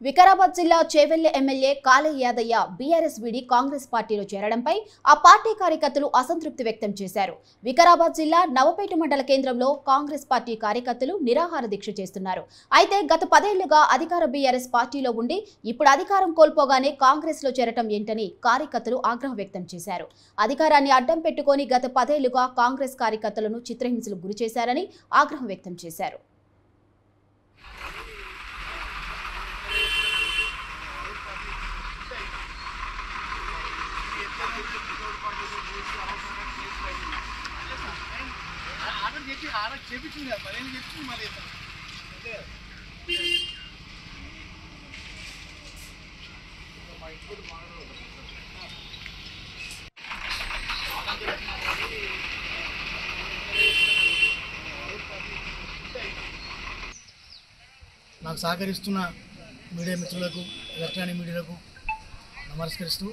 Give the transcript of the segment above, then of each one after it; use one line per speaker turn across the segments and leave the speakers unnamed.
వికారాబాద్ జిల్లా Chevella MLA కాళే Yadaiah BRS వీడి కాంగ్రెస్ పార్టీలో చేరడంపై ఆ పార్టీ కార్యకర్తలు అసంతృప్తి వ్యక్తం చేశారు. వికారాబాద్ జిల్లా నవపేట మండల కేంద్రంలో కాంగ్రెస్ పార్టీ కార్యకర్తలు నిరాహార దీక్ష చేస్తున్నారు. అయితే గత 10 ఏళ్లుగా అధికార బీఆర్ఎస్ పార్టీలో ఉండి ఇప్పుడు అధికారం కోల్పోగానే కాంగ్రెస్ లో చేరటం ఏంటని కార్యకర్తలు ఆగ్రహం వ్యక్తం చేశారు. అధికారాన్ని అడ్డం పెట్టుకొని గత 10 ఏళ్లుగా కాంగ్రెస్ కార్యకర్తలను చిత్రహింసలకు గురి చేశారని ఆగ్రహం వ్యక్తం చేశారు.
నాకు సహకరిస్తున్న మీడియా మిత్రులకు, ఎలక్ట్రానిక్ మీడియాలకు నమస్కరిస్తూ,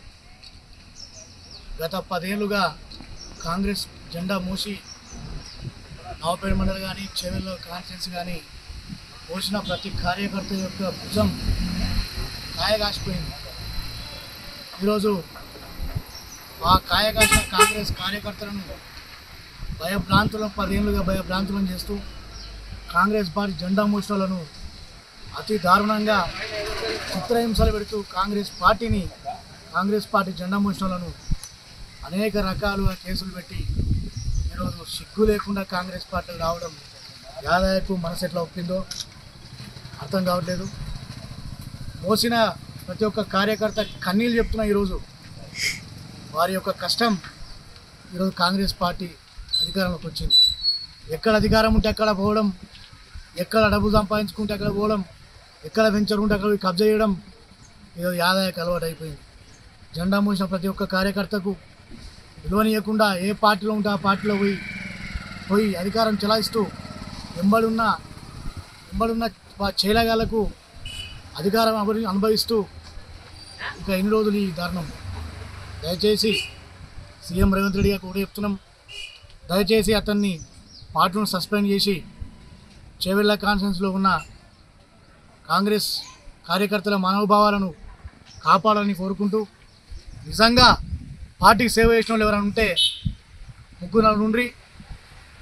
గత 10 ఏళ్లుగా కాంగ్రెస్ జెండా మోసి నవపేట మండలి కానీ చేవెళ్ళ కాన్ఫరెన్స్ కానీ పోసిన ప్రతి కార్యకర్త యొక్క భుజం కాయగాసిపోయింది. ఈరోజు ఆ కాయగాసిన కాంగ్రెస్ కార్యకర్తలను భయభ్రాంతులను 10 ఏళ్లుగా భయభ్రాంతులను చేస్తూ కాంగ్రెస్ పార్టీ జెండా మోసలను అతి దారుణంగా చిత్రహింసలు పెడుతూ కాంగ్రెస్ పార్టీ జెండా మోసలను అనేక రకాలుగా కేసులు పెట్టి ఈరోజు సిగ్గు లేకుండా కాంగ్రెస్ పార్టీకి రావడం యాదయ్యకు మనసు ఎట్లా ఒప్పిందో అర్థం కావట్లేదు. మోసిన ప్రతి ఒక్క కార్యకర్త కన్నీళ్ళు చెప్తున్నా. ఈరోజు వారి యొక్క కష్టం ఈరోజు కాంగ్రెస్ పార్టీ అధికారంలోకి వచ్చింది. ఎక్కడ అధికారం ఉంటే అక్కడ పోవడం, ఎక్కడ డబ్బు సంపాదించుకుంటే అక్కడ పోవడం, ఎక్కడ వెంచర్ ఉంటే అక్కడ కబ్జా చేయడం ఈరోజు యాదయ్యకు అలవాటు అయిపోయింది. జెండా మోసిన ప్రతి ఒక్క కార్యకర్తకు విలువనీయకుండా ఏ పార్టీలో ఉంటే ఆ పార్టీలో పోయి అధికారం చెలాయిస్తూ ఎంబడున్న చేలగాళ్లకు అధికారం అనుభవిస్తూ ఇంకా ఎన్ని రోజులు ఈ దారుణం. దయచేసి సీఎం రేవంత్ రెడ్డి గారికి కూడా చెప్తున్నాం, దయచేసి అతన్ని పార్టీలను సస్పెండ్ చేసి చేవెళ్ళ కాన్ఫరెన్స్లో ఉన్న కాంగ్రెస్ కార్యకర్తల మనోభావాలను కాపాడాలని కోరుకుంటూ, నిజంగా పార్టీకి సేవ చేసిన వాళ్ళు ఎవరైనా ఉంటే 3-4 నుండి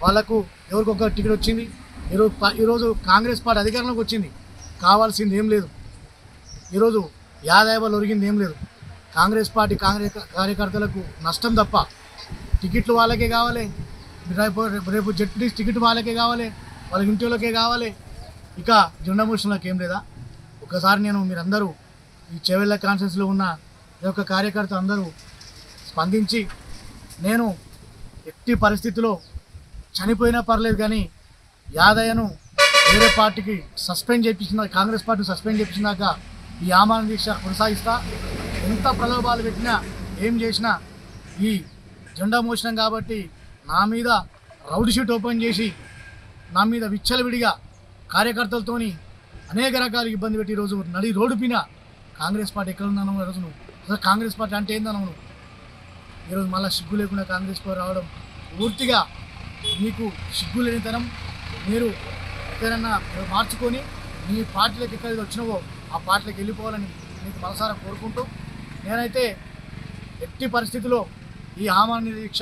వాళ్ళకు ఎవరికొక టికెట్ వచ్చింది. ఈరోజు కాంగ్రెస్ పార్టీ అధికారంలోకి వచ్చింది, కావాల్సింది ఏం లేదు. ఈరోజు యాదయ్య వల్ల ఒరిగింది ఏం లేదు. కాంగ్రెస్ పార్టీ కార్యకర్తలకు నష్టం తప్ప. టికెట్లు వాళ్ళకే కావాలి, రేపు జడ్పీ టికెట్ వాళ్ళకే కావాలి, వాళ్ళ ఇంటి వాళ్ళకే కావాలి, ఇక జెండా మోసంలోకి ఏం లేదా. ఒకసారి మీరందరూ ఈ చేవెళ్ళ కాన్ఫరెన్స్లో ఉన్న ఈ యొక్క కార్యకర్త అందరూ స్పందించి, నేను ఎట్టి పరిస్థితిలో చనిపోయినా పర్లేదు కానీ యాదయ్యను వేరే పార్టీకి సస్పెండ్ చేయించిన, కాంగ్రెస్ పార్టీని సస్పెండ్ చేయించినాక ఈ ఆమరణ దీక్ష కొనసాగిస్తా. ఎంత ప్రలోభాలు పెట్టినా ఏం చేసినా ఈ జెండా మోసనం కాబట్టి నా మీద రౌడీ షీట్ ఓపెన్ చేసి నా మీద విచ్చలవిడిగా కార్యకర్తలతోని అనేక రకాల ఇబ్బంది పెట్టి ఈరోజు నడి రోడ్డు పైన కాంగ్రెస్ పార్టీ ఎక్కడ ఉన్నాను ఈరోజు అసలు కాంగ్రెస్ పార్టీ అంటే ఏందనవు. ఈరోజు మళ్ళీ సిగ్గు లేకుండా కాంగ్రెస్ పార్టీ రావడం పూర్తిగా మీకు సిగ్గు లేనితనం. మీరు ఎక్కడన్నా మార్చుకొని మీ పార్టీలకు ఎక్కడికి వచ్చినావో ఆ పార్టీలకు వెళ్ళిపోవాలని మీకు మనసారా కోరుకుంటూ, నేనైతే ఎట్టి పరిస్థితిలో ఈ ఆమరణ దీక్ష